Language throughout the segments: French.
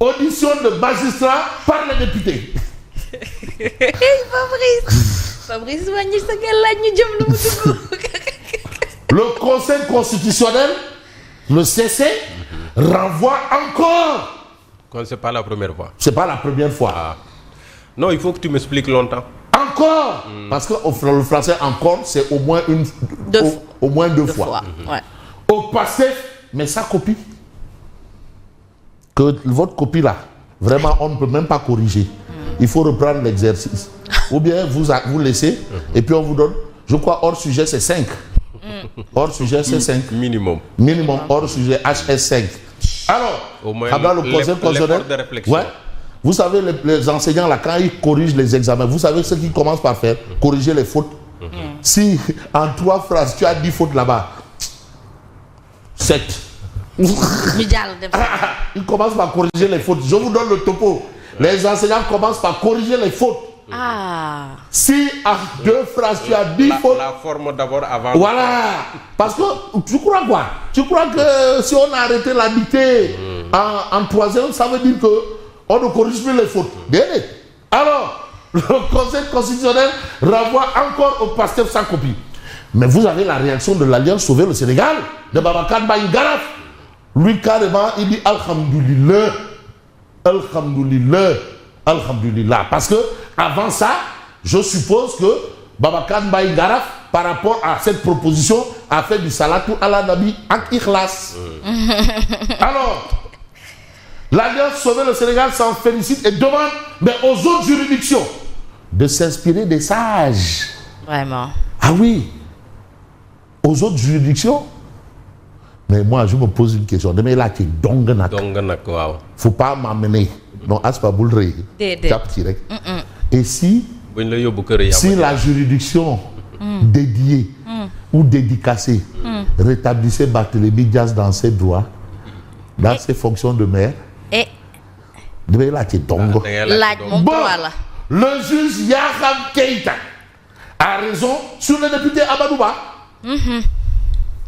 audition de magistrats par les députés. Fabrice wàññi sa gàllaaj ñu jëm lu mu dugg. Le Conseil constitutionnel, le CC, renvoie encore. C'est pas la première fois. C'est pas la première fois. Ah. Non, il faut que tu m'expliques longtemps. Encore. Parce que le français encore, c'est au moins au moins deux fois. Ouais. Au PASTEF, mais sa copie. Que votre copie là, vraiment, on ne peut même pas corriger. Il faut reprendre l'exercice. Ou bien vous laissez, et puis on vous donne, je crois, hors sujet, c'est 5. Hors sujet, c'est 5. Minimum. Minimum, hors sujet, HS5. Alors, au moins le Conseil constitutionnel, de réflexion. ouais, vous savez, les enseignants, là, quand ils corrigent les examens, vous savez ce qu'ils commencent par faire? Corriger les fautes. Si, en 3 phrases, tu as 10 fautes là-bas, 7. Ils commencent par corriger les fautes. Je vous donne le topo. Les enseignants commencent par corriger les fautes. Ah. Si en 2 phrases tu as 10 fautes. La forme d'abord avant. Voilà. Parce que tu crois quoi? Tu crois que si on a arrêté la dictée en 3e, ça veut dire qu'on ne corrige plus les fautes. Bien. Alors, le Conseil constitutionnel renvoie encore au PASTEF sa copie. Mais vous avez la réaction de l'Alliance Sauver le Sénégal, de Babacar Mbaye Garaf. Lui, carrément, il dit Alhamdulillah. Alhamdulillah. Alhamdulillah. Parce que avant ça, je suppose que Babacar Mbaye Garaf, par rapport à cette proposition, a fait du salatou ala nabi ak ikhlas. Alors, l'Alliance Sauver le Sénégal s'en félicite et demande mais aux autres juridictions de s'inspirer des sages. Vraiment. Ah oui. Aux autres juridictions. Mais moi, je me pose une question. Demain là, tu es donganak. Donganak, wow. Faut pas m'amener. Non, c'est pas boulré. Et si la juridiction dédiée ou dédicacée rétablissait Barthélémy Diaz dans ses droits, dans ses fonctions de maire, demain là, tu es dongo. Bon, le juge Yaham Keïta a raison sur le député Amadouba.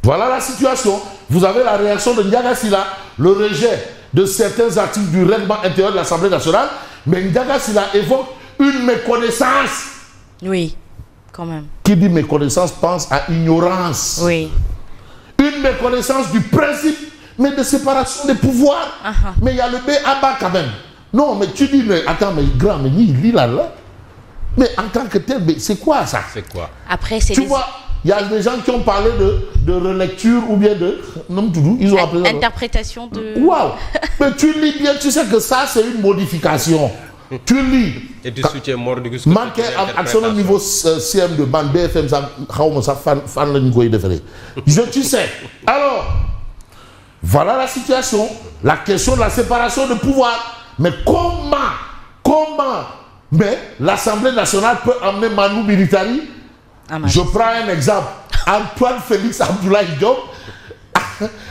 Voilà la situation. Vous avez la réaction de Ndiaga Sylla, le rejet de certains articles du règlement intérieur de l'Assemblée nationale, mais Ndiaga Sylla évoque une méconnaissance. Oui, quand même. Qui dit méconnaissance pense à ignorance. Oui. Une méconnaissance du principe, mais de séparation des pouvoirs. Mais il y a le B à bas quand même. Non, mais tu dis, mais attends, mais grand, mais il lit là. Mais en tant que tel, mais c'est quoi ça? C'est quoi? Après, c'est tu vois, il y a des gens qui ont parlé de relecture ou bien de... Non, ils ont appelé interprétation de... Waouh. Mais tu lis bien, tu sais que ça, c'est une modification. Tu lis. Et tu soutiens mort du coup. Manqué action au niveau CM de bande BFM, ça, tu sais. Alors, voilà la situation. La question de la séparation de pouvoir. Mais comment mais l'Assemblée nationale peut emmener Manu Militari. Je prends un exemple. Antoine Félix Abdoulaye Diop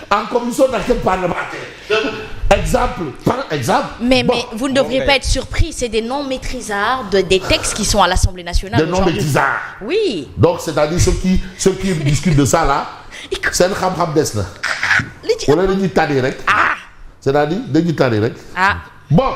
en commission d'enquête parlementaire. Par exemple. Mais vous ne devriez pas être surpris. C'est des non-maîtrisards des textes qui sont à l'Assemblée nationale. Des non-maîtrisards. Oui. Donc, c'est-à-dire ceux qui discutent de ça là, c'est un kham des là. On a dit direct. C'est-à-dire, direct. Bon.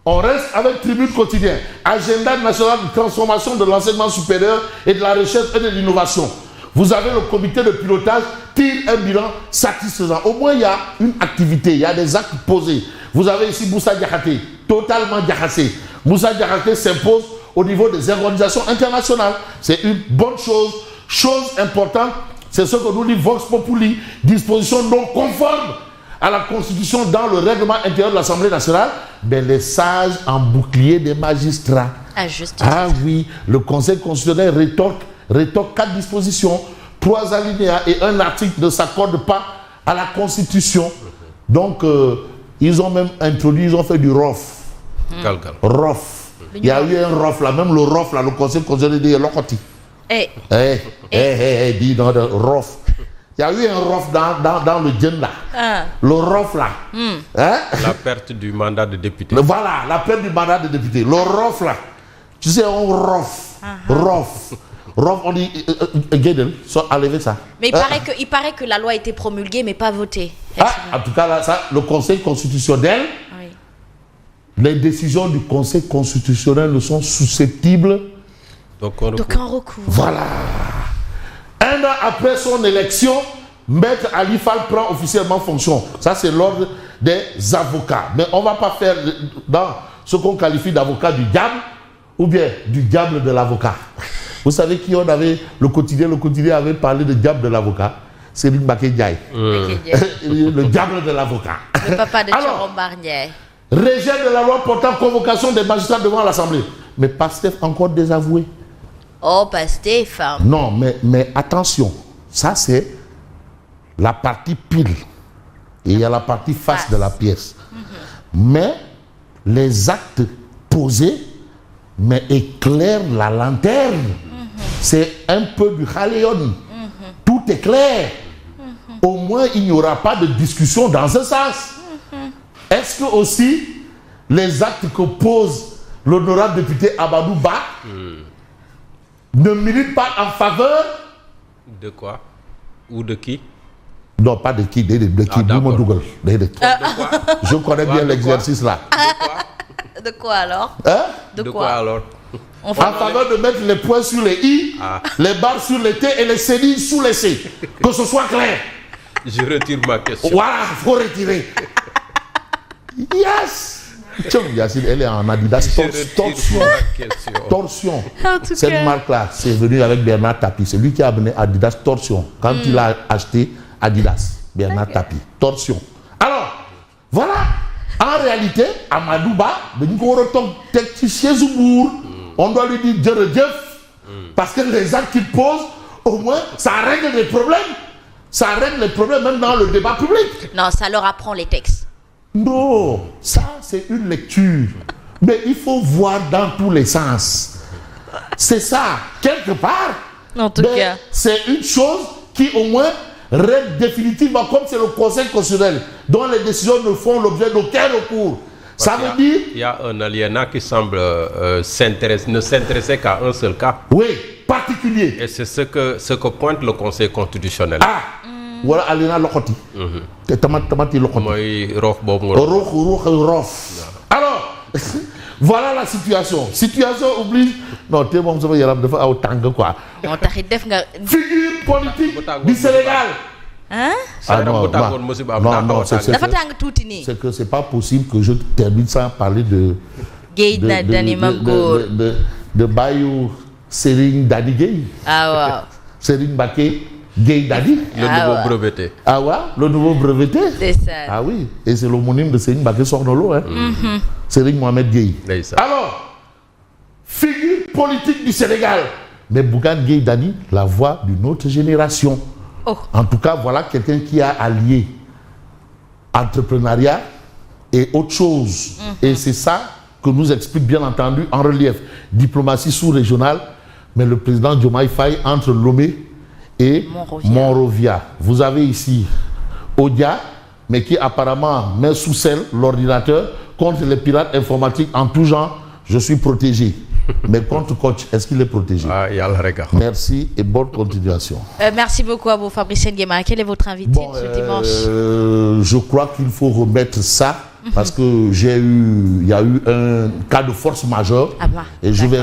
On reste avec Tribune Quotidien, agenda national de transformation de l'enseignement supérieur et de la recherche et de l'innovation. Vous avez le comité de pilotage, tire un bilan satisfaisant. Au moins, il y a une activité, il y a des actes posés. Vous avez ici Moussa Diakhaté, totalement Diakhaté. Moussa Diakhaté s'impose au niveau des organisations internationales. C'est une bonne chose. Chose importante, c'est ce que nous dit Vox Populi, disposition non conforme à la Constitution dans le règlement intérieur de l'Assemblée nationale, mais les sages en bouclier des magistrats. Ah oui, le Conseil constitutionnel rétorque 4 dispositions, 3 alinéas et un article ne s'accordent pas à la Constitution. Donc, ils ont même introduit, ils ont fait du ROF. ROF. Il y a eu un ROF là, même le ROF là, le Conseil constitutionnel dit Lokoti. Dit dans le ROF. Il y a eu un ROF dans le djinn là. Le ROF là. La perte du mandat de député. Voilà, la perte du mandat de député. Le ROF là. Tu sais, on ROF. ROF, on dit. Enlevez ça. Mais il paraît que la loi a été promulguée mais pas votée. En tout cas, là, ça, le Conseil constitutionnel les décisions du Conseil constitutionnel ne sont susceptibles d'aucun recours. Voilà. Un an après son élection, Maître Ali Fall prend officiellement fonction. Ça, c'est l'ordre des avocats. Mais on ne va pas faire dans ce qu'on qualifie d'avocat du diable ou bien du diable de l'avocat. Vous savez qui on avait le quotidien avait parlé de diable de l'avocat. C'est Serigne Mbacké Ndiaye. Le diable de l'avocat. Le papa de Jérôme Barnier. Rejet de la loi portant convocation des magistrats devant l'Assemblée. Mais Pastef encore désavoué. Oh, Pastef. Non, mais attention. Ça, c'est la partie pile. Et il y a la partie face de la pièce. Mais les actes posés, mais éclairent la lanterne. C'est un peu du Khaléon. Tout est clair. Au moins, il n'y aura pas de discussion dans ce sens. Est-ce que aussi les actes que pose l'honorable député Amadou Ba ne militent pas en faveur de quoi? Ou de qui? Non, pas de qui, de qui. Je connais bien l'exercice là. De quoi alors? De quoi alors? En faveur de mettre les points sur les i, les barres sur les t et les cédilles sous les c. Que ce soit clair. Je retire ma question. Voilà, il faut retirer. Yes! Yacine, elle est en Adidas Torsion. Cette marque-là, c'est venu avec Bernard Tapie. C'est lui qui a amené Adidas Torsion. Quand il a acheté Adidas, Bernard Tapie. Torsion. Alors, voilà. En réalité, Amadou Ba, on doit lui dire Djeredjef, parce que les actes qu'il pose, au moins, ça règle les problèmes. Ça règle les problèmes même dans le débat public. Non, ça leur apprend les textes. Non, ça c'est une lecture. Mais il faut voir dans tous les sens. C'est ça, quelque part. En tout cas. C'est une chose qui au moins règle définitivement, comme c'est le Conseil constitutionnel, dont les décisions ne font l'objet d'aucun recours. Ça veut dire... Il y a un aliénat qui semble ne s'intéresser qu'à un seul cas. Oui, particulier. Et c'est ce que pointe le Conseil constitutionnel. Voilà, aliénat lokoti. Tamati lokoti. Alors, voilà la situation. Situation oblige. Non, tu es bon, ça va y aller de faire autant quoi. Figure politique du Sénégal. Hein? Non, c'est que c'est pas possible que je termine sans parler de Bayou Serigne Dani Gueye. Ah ouais. Serigne Mbacké Gueye Dani. Le nouveau breveté. Ah ouais, le nouveau breveté. C'est ça. Ah oui, et c'est l'homonyme de Serigne Mbacké Sornolo. Serigne Mohamed Gueye. Alors, figure politique du Sénégal. Mais Bougane Gueye Dani, la voix d'une autre génération. En tout cas, voilà quelqu'un qui a allié entrepreneuriat et autre chose. Et c'est ça que nous explique bien entendu en relief. Diplomatie sous-régionale, mais le président Diomaye Faye entre Lomé et Monrovia. Vous avez ici Odia, mais qui apparemment met sous selle l'ordinateur contre les pirates informatiques en tout genre. Je suis protégé. Mais contre coach, est-ce qu'il est protégé? Merci et bonne continuation. Merci beaucoup à vous, Fabrice Nguema. Quel est votre invité ce dimanche? Je crois qu'il faut remettre ça parce que il y a eu un cas de force majeure et je vais